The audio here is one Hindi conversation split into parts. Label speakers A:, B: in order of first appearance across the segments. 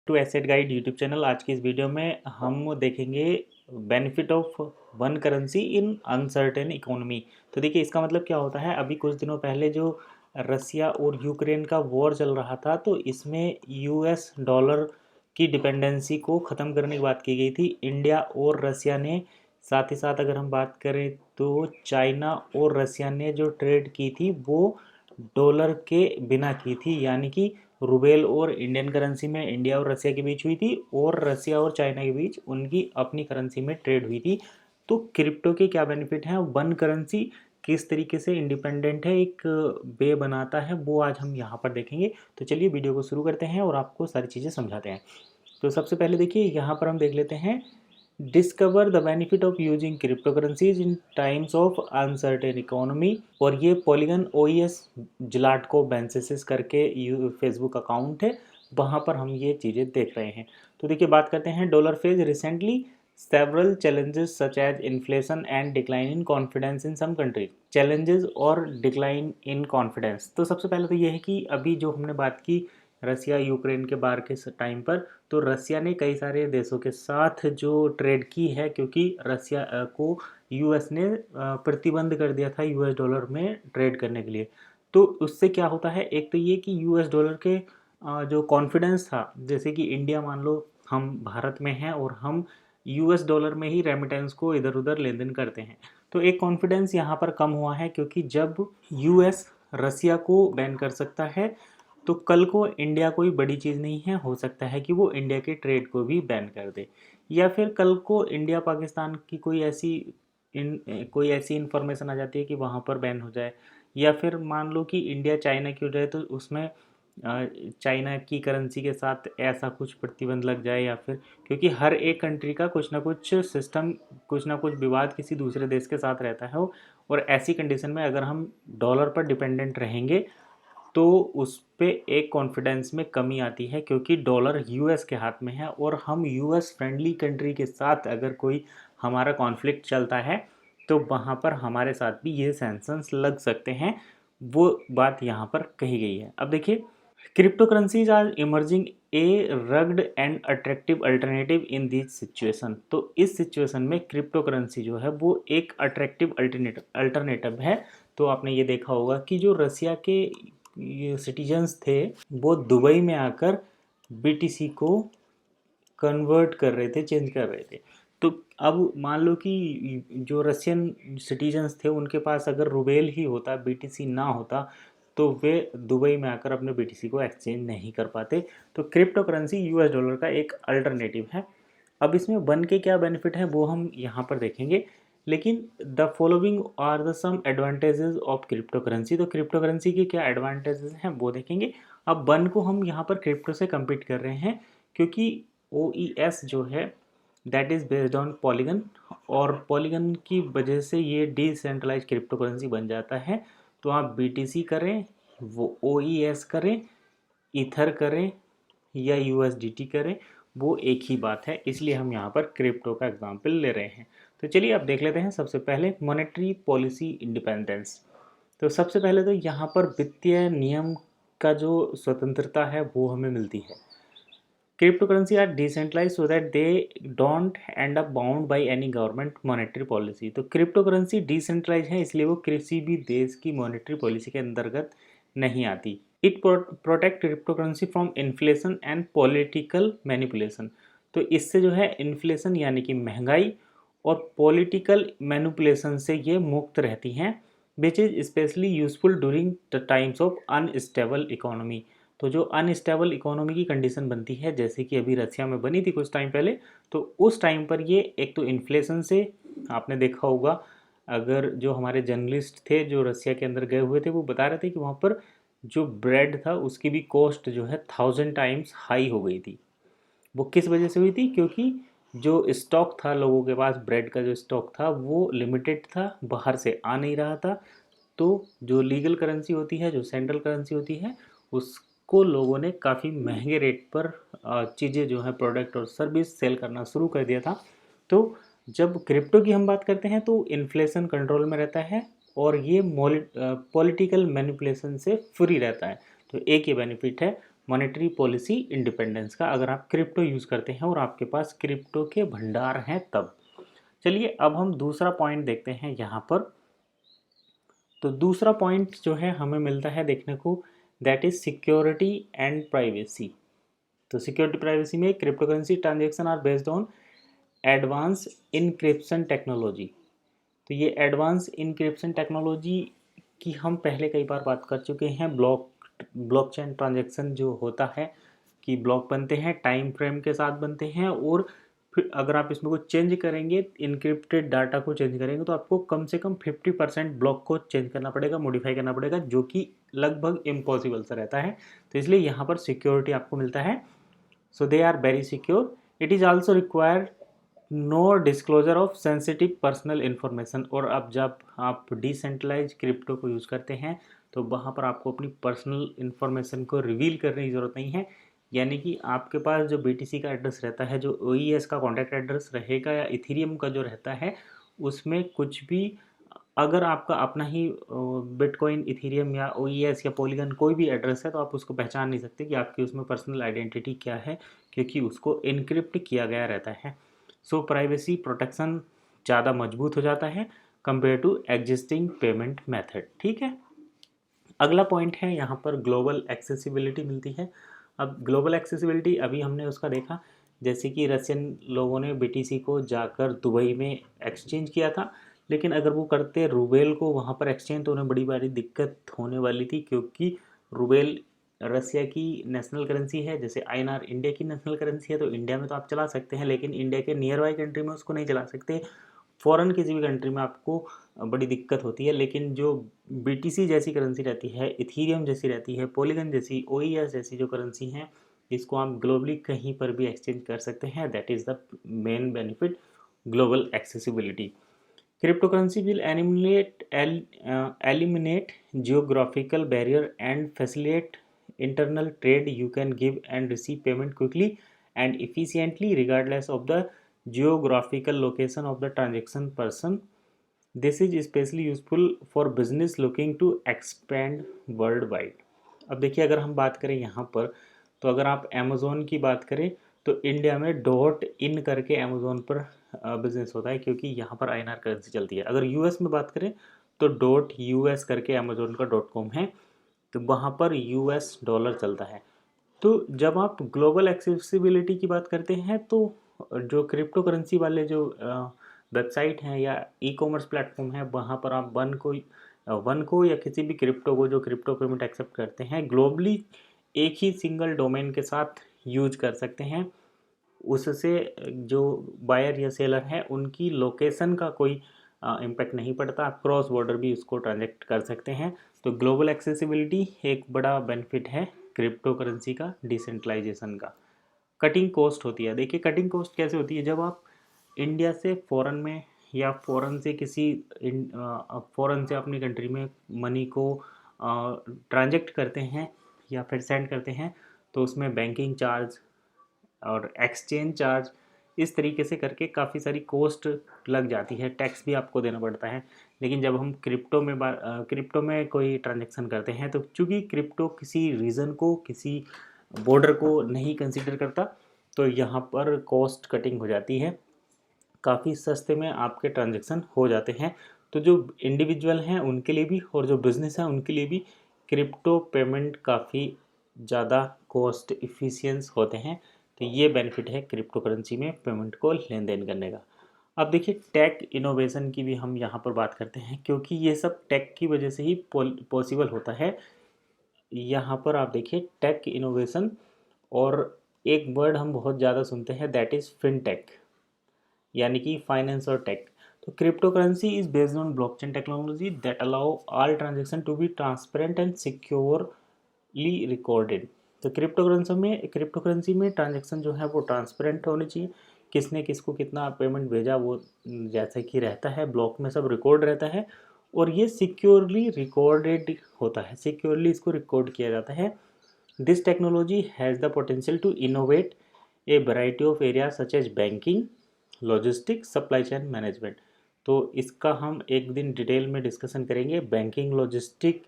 A: To asset guide YouTube channel. आज की इस वीडियो में हम देखेंगे benefit of one currency in uncertain economy. तो देखिए इसका मतलब क्या होता है। अभी कुछ दिनों पहले जो रसिया और यूक्रेन का वॉर चल रहा था तो इसमें यूएस डॉलर की डिपेंडेंसी को ख़त्म करने की बात की गई थी इंडिया और रसिया ने। साथ ही साथ अगर हम बात करें तो चाइना और रसिया ने जो ट्रेड की थी वो डॉलर के बिना की थी, यानी कि रूबेल और इंडियन करेंसी में इंडिया और रसिया के बीच हुई थी और रसिया और चाइना के बीच उनकी अपनी करेंसी में ट्रेड हुई थी। तो क्रिप्टो के क्या बेनिफिट हैं, वन करेंसी किस तरीके से इंडिपेंडेंट है, एक वे बनाता है, वो आज हम यहाँ पर देखेंगे। तो चलिए वीडियो को शुरू करते हैं और आपको सारी चीज़ें समझाते हैं। तो सबसे पहले देखिए यहाँ पर हम देख लेते हैं discover the benefit of using crypto currencies in times of uncertain economy. और ये पॉलीगन ओईएस जिलाटको बेंसेसिस करके फेसबुक अकाउंट है, वहाँ पर हम ये चीज़ें देख रहे हैं। तो देखिए बात करते हैं dollar faces recently several challenges such as inflation and decline in confidence in some countries. Challenges और डिक्लाइन इन कॉन्फिडेंस, तो सबसे पहले तो ये है कि अभी जो हमने बात की रसिया यूक्रेन के बार के टाइम पर, तो रसिया ने कई सारे देशों के साथ जो ट्रेड की है, क्योंकि रसिया को यूएस ने प्रतिबंध कर दिया था यूएस डॉलर में ट्रेड करने के लिए। तो उससे क्या होता है, एक तो ये कि यूएस डॉलर के जो कॉन्फिडेंस था, जैसे कि इंडिया मान लो हम भारत में हैं और हम यूएस डॉलर में ही रेमिटेंस को इधर उधर लेन देन करते हैं, तो एक कॉन्फिडेंस यहाँ पर कम हुआ है, क्योंकि जब यूएस रसिया को बैन कर सकता है तो कल को इंडिया कोई बड़ी चीज़ नहीं है, हो सकता है कि वो इंडिया के ट्रेड को भी बैन कर दे, या फिर कल को इंडिया पाकिस्तान की कोई ऐसी इन्फॉर्मेशन आ जाती है कि वहाँ पर बैन हो जाए, या फिर मान लो कि इंडिया चाइना की हो जाए तो उसमें चाइना की करेंसी के साथ ऐसा कुछ प्रतिबंध लग जाए, या फिर क्योंकि हर एक कंट्री का कुछ ना कुछ सिस्टम, कुछ ना कुछ विवाद किसी दूसरे देश के साथ रहता है। और ऐसी कंडीशन में अगर हम डॉलर पर डिपेंडेंट रहेंगे तो उस पे एक कॉन्फिडेंस में कमी आती है, क्योंकि डॉलर यूएस के हाथ में है और हम यूएस फ्रेंडली कंट्री के साथ अगर कोई हमारा कॉन्फ्लिक्ट चलता है तो वहाँ पर हमारे साथ भी ये सैंक्शंस लग सकते हैं। वो बात यहाँ पर कही गई है। अब देखिए crypto currencies are emerging a rugged and attractive alternative in this situation. तो इस सिचुएशन में क्रिप्टो करेंसी जो है वो एक अट्रैक्टिव अल्टरनेटिव है। तो आपने ये देखा होगा कि जो रसिया के सिटीजन्स थे वो दुबई में आकर बीटीसी को कन्वर्ट कर रहे थे, चेंज कर रहे थे। तो अब मान लो कि जो रशियन सिटीजन्स थे उनके पास अगर रुबेल ही होता, बीटीसी ना होता, तो वे दुबई में आकर अपने बीटीसी को एक्सचेंज नहीं कर पाते। तो क्रिप्टो करेंसी यूएस डॉलर का एक अल्टरनेटिव है। अब इसमें वन के क्या बेनिफिट है वो हम यहाँ पर देखेंगे, लेकिन the following are the some advantages of crypto currency. तो क्रिप्टो करेंसी के क्या एडवांटेजेस हैं वो देखेंगे। अब वन को हम यहाँ पर क्रिप्टो से compete कर रहे हैं, क्योंकि OES जो है that is based on polygon, और पॉलीगन की वजह से ये डिसेंट्रलाइज क्रिप्टो करेंसी बन जाता है। तो आप BTC करें, वो OES करें, ईथर करें या USDT करें, वो एक ही बात है, इसलिए हम यहाँ पर क्रिप्टो का एग्जाम्पल ले रहे हैं। तो चलिए अब देख लेते हैं सबसे पहले मॉनेटरी पॉलिसी इंडिपेंडेंस। तो सबसे पहले तो यहाँ पर वित्तीय नियम का जो स्वतंत्रता है वो हमें मिलती है। Crypto currency are decentralise so that they don't end up bound by any government monetary policy. तो क्रिप्टो करेंसी डिसेंट्रलाइज है, इसलिए वो किसी भी देश की मॉनेटरी पॉलिसी के अंतर्गत नहीं आती। It protect crypto currency from inflation and political manipulation. तो इससे जो है इन्फ्लेशन यानी कि महंगाई और पॉलिटिकल मैनिपुलेशन से ये मुक्त रहती हैं, which is specially useful during the times of unstable economy. तो जो अनस्टेबल इकोनॉमी की कंडीशन बनती है, जैसे कि अभी रसिया में बनी थी कुछ टाइम पहले, तो उस टाइम पर ये एक तो इन्फ्लेशन से, आपने देखा होगा अगर जो हमारे जर्नलिस्ट थे जो रसिया के अंदर गए हुए थे वो बता रहे थे कि वहाँ पर जो ब्रेड था उसकी भी कॉस्ट जो है 1000 टाइम्स हाई हो गई थी। वो किस वजह से हुई थी, क्योंकि जो स्टॉक था लोगों के पास, ब्रेड का जो स्टॉक था वो लिमिटेड था, बाहर से आ नहीं रहा था। तो जो लीगल करेंसी होती है, जो सेंट्रल करेंसी होती है, उसको लोगों ने काफ़ी महंगे रेट पर चीज़ें जो है प्रोडक्ट और सर्विस सेल करना शुरू कर दिया था। तो जब क्रिप्टो की हम बात करते हैं तो इन्फ्लेशन कंट्रोल में रहता है और ये पॉलिटिकल मैनिपुलेशन से फ्री रहता है। तो एक ये बेनिफिट है। मॉनेटरी पॉलिसी इंडिपेंडेंस का, अगर आप क्रिप्टो यूज़ करते हैं और आपके पास क्रिप्टो के भंडार हैं तब। चलिए अब हम दूसरा पॉइंट देखते हैं यहाँ पर। तो दूसरा पॉइंट जो है हमें मिलता है देखने को, that is security and privacy. तो सिक्योरिटी प्राइवेसी में crypto currency transaction are based on advance encryption technology. तो ये एडवांस इनक्रिप्शन टेक्नोलॉजी की हम पहले कई बार बात कर चुके हैं। ब्लॉकचेन ट्रांजैक्शन जो होता है कि ब्लॉक बनते हैं, टाइम फ्रेम के साथ बनते हैं, और फिर अगर आप इसमें कुछ चेंज करेंगे, इनक्रिप्टेड डाटा को चेंज करेंगे, तो आपको कम से कम 50% ब्लॉक को चेंज करना पड़ेगा, मॉडिफाई करना पड़ेगा, जो कि लगभग इम्पॉसिबल सा रहता है। तो इसलिए यहाँ पर सिक्योरिटी आपको मिलता है। So they are very secure. It is also require no disclosure of sensitive personal information. और अब जब आप डिसेंट्रलाइज क्रिप्टो को यूज़ करते हैं तो वहाँ पर आपको अपनी पर्सनल इन्फॉर्मेशन को रिवील करने की ज़रूरत नहीं है। यानी कि आपके पास जो BTC का एड्रेस रहता है, जो OES का कॉन्टैक्ट एड्रेस रहेगा, या इथीरियम का जो रहता है, उसमें कुछ भी, अगर आपका अपना ही बिटकॉइन, इथीरियम या OES या पॉलीगन कोई भी एड्रेस है, तो आप उसको पहचान नहीं सकते कि आपकी उसमें पर्सनल आइडेंटिटी क्या है, क्योंकि उसको इनक्रिप्ट किया गया रहता है। सो प्राइवेसी प्रोटेक्शन ज़्यादा मजबूत हो जाता है compare to existing payment method. ठीक है, अगला पॉइंट है यहाँ पर ग्लोबल एक्सेसिबिलिटी मिलती है। अब ग्लोबल एक्सेसिबिलिटी अभी हमने उसका देखा, जैसे कि रशियन लोगों ने BTC को जाकर दुबई में एक्सचेंज किया था, लेकिन अगर वो करते रूबेल को वहाँ पर एक्सचेंज, तो उन्हें बड़ी बड़ी दिक्कत होने वाली थी, क्योंकि रूबेल रसिया की नेशनल करेंसी है, जैसे INR इंडिया की नेशनल करेंसी है। तो इंडिया में तो आप चला सकते हैं, लेकिन इंडिया के नियर बाई कंट्री में उसको नहीं चला सकते। फ़ॉरेन किसी भी कंट्री में आपको बड़ी दिक्कत होती है। लेकिन जो BTC जैसी करेंसी रहती है, इथीरियम जैसी रहती है, पॉलीगन जैसी, OES जैसी जो करेंसी हैं, इसको आप ग्लोबली कहीं पर भी एक्सचेंज कर सकते हैं। That is the main benefit, global accessibility. Cryptocurrency will eliminate geographical barrier and facilitate internal trade. You can give and receive payment quickly and efficiently regardless of the geographical location of the transaction person. This is especially useful for business looking to expand worldwide. अब देखिए, अगर हम बात करें यहाँ पर, तो अगर आप अमेज़ोन की बात करें, तो इंडिया में .in करके अमेज़ोन पर बिजनेस होता है, क्योंकि यहाँ पर INR करेंसी चलती है। अगर US में बात करें तो .US करके अमेज़ोन का .com है, तो वहाँ पर US डॉलर चलता है। तो जब आप ग्लोबल एक्सेसिबिलिटी की बात करते हैं, तो जो क्रिप्टो करेंसी वाले जो वेबसाइट हैं या ई-कॉमर्स प्लेटफॉर्म है, वहाँ पर आप वन को या किसी भी क्रिप्टो को, जो क्रिप्टो पेमेंट एक्सेप्ट करते हैं, ग्लोबली एक ही सिंगल डोमेन के साथ यूज कर सकते हैं। उससे जो बायर या सेलर हैं, उनकी लोकेशन का कोई इम्पैक्ट नहीं पड़ता। आप क्रॉस बॉर्डर भी उसको ट्रांजेक्ट कर सकते हैं। तो ग्लोबल एक्सेसिबिलिटी एक बड़ा बेनिफिट है क्रिप्टो करेंसी का, डिसेंट्रलाइजेशन का। कटिंग कॉस्ट होती है। देखिए, कटिंग कॉस्ट कैसे होती है, जब आप इंडिया से फ़ॉरेन में या फ़ॉरेन से फ़ॉरेन से अपनी कंट्री में मनी को ट्रांजेक्ट करते हैं या फिर सेंड करते हैं, तो उसमें बैंकिंग चार्ज और एक्सचेंज चार्ज, इस तरीके से करके काफ़ी सारी कॉस्ट लग जाती है, टैक्स भी आपको देना पड़ता है। लेकिन जब हम क्रिप्टो में कोई ट्रांजेक्शन करते हैं, तो चूँकि क्रिप्टो किसी रीजन को, किसी बॉर्डर को नहीं कंसीडर करता, तो यहाँ पर कॉस्ट कटिंग हो जाती है, काफ़ी सस्ते में आपके ट्रांजेक्शन हो जाते हैं। तो जो इंडिविजुअल हैं उनके लिए भी, और जो बिज़नेस हैं उनके लिए भी, क्रिप्टो पेमेंट काफ़ी ज़्यादा कॉस्ट इफ़िशियंस होते हैं। तो ये बेनिफिट है क्रिप्टो करेंसी में पेमेंट को लेन देन करने का। अब देखिए, टेक इनोवेशन की भी हम यहाँ पर बात करते हैं, क्योंकि ये सब टेक की वजह से ही पॉसिबल होता है। यहाँ पर आप देखिए टेक इनोवेशन, और एक वर्ड हम बहुत ज़्यादा सुनते हैं, दैट इज़ फिनटेक, यानी कि फाइनेंस और टेक। तो crypto currency is based on blockchain technology that allow all transaction to be transparent and securely recorded. तो क्रिप्टो करेंसी में ट्रांजेक्शन जो है वो ट्रांसपेरेंट होनी चाहिए। किसने किसको कितना पेमेंट भेजा, वो जैसे कि रहता है ब्लॉक में सब रिकॉर्ड रहता है, और ये सिक्योरली रिकॉर्डेड होता है, सिक्योरली इसको रिकॉर्ड किया जाता है। This technology has the potential to innovate a variety of area such as banking, logistics, supply chain management. तो इसका हम एक दिन डिटेल में डिस्कशन करेंगे। बैंकिंग, लॉजिस्टिक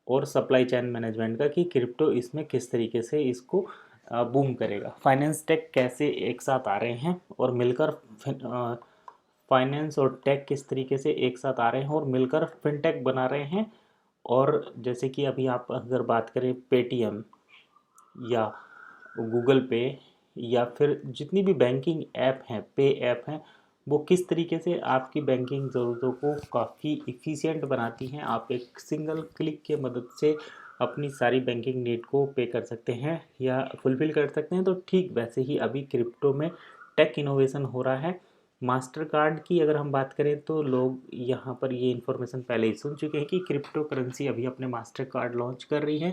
A: और सप्लाई चेन मैनेजमेंट का कि क्रिप्टो इसमें किस तरीके से इसको बूम करेगा। फाइनेंस टेक कैसे एक साथ आ रहे हैं और मिलकर फाइनेंस और टेक किस तरीके से एक साथ आ रहे हैं और मिलकर फिनटेक बना रहे हैं। और जैसे कि अभी आप अगर बात करें पेटीएम या गूगल पे या फिर जितनी भी बैंकिंग ऐप हैं, पे ऐप हैं, वो किस तरीके से आपकी बैंकिंग ज़रूरतों को काफ़ी इफ़िशिएंट बनाती हैं। आप एक सिंगल क्लिक के मदद से अपनी सारी बैंकिंग नीड को पे कर सकते हैं या फुलफ़िल कर सकते हैं। तो ठीक वैसे ही अभी क्रिप्टो में टेक इनोवेशन हो रहा है। मास्टर कार्ड की अगर हम बात करें तो लोग यहाँ पर ये इन्फॉर्मेशन पहले ही सुन चुके हैं कि क्रिप्टो करेंसी अभी अपने मास्टर कार्ड लॉन्च कर रही है।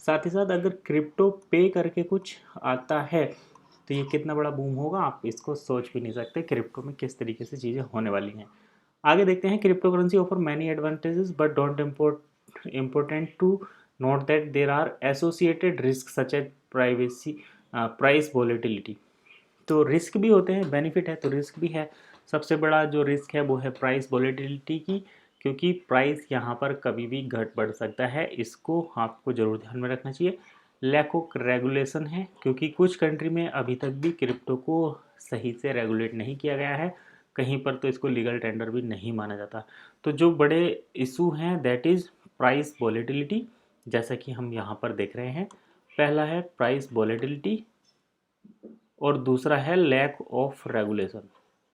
A: साथ ही साथ अगर क्रिप्टो पे करके कुछ आता है तो ये कितना बड़ा बूम होगा, आप इसको सोच भी नहीं सकते क्रिप्टो में किस तरीके से चीज़ें होने वाली हैं। आगे देखते हैं, crypto currency offer many advantages but don't important to note that there are associated risk such as privacy price volatility. तो रिस्क भी होते हैं, बेनिफिट है तो रिस्क भी है। सबसे बड़ा जो रिस्क है वो है प्राइस वॉलेटिलिटी की, क्योंकि प्राइस यहाँ पर कभी भी घट बढ़ सकता है, इसको आपको ज़रूर ध्यान में रखना चाहिए। लैक ऑफ रेगुलेशन है, क्योंकि कुछ कंट्री में अभी तक भी क्रिप्टो को सही से रेगुलेट नहीं किया गया है, कहीं पर तो इसको लीगल टेंडर भी नहीं माना जाता। तो जो बड़े इशू हैं दैट इज़ प्राइस वॉलेटिलिटी, जैसा कि हम यहाँ पर देख रहे हैं। पहला है प्राइस वॉलेटिलिटी और दूसरा है लैक ऑफ रेगुलेशन।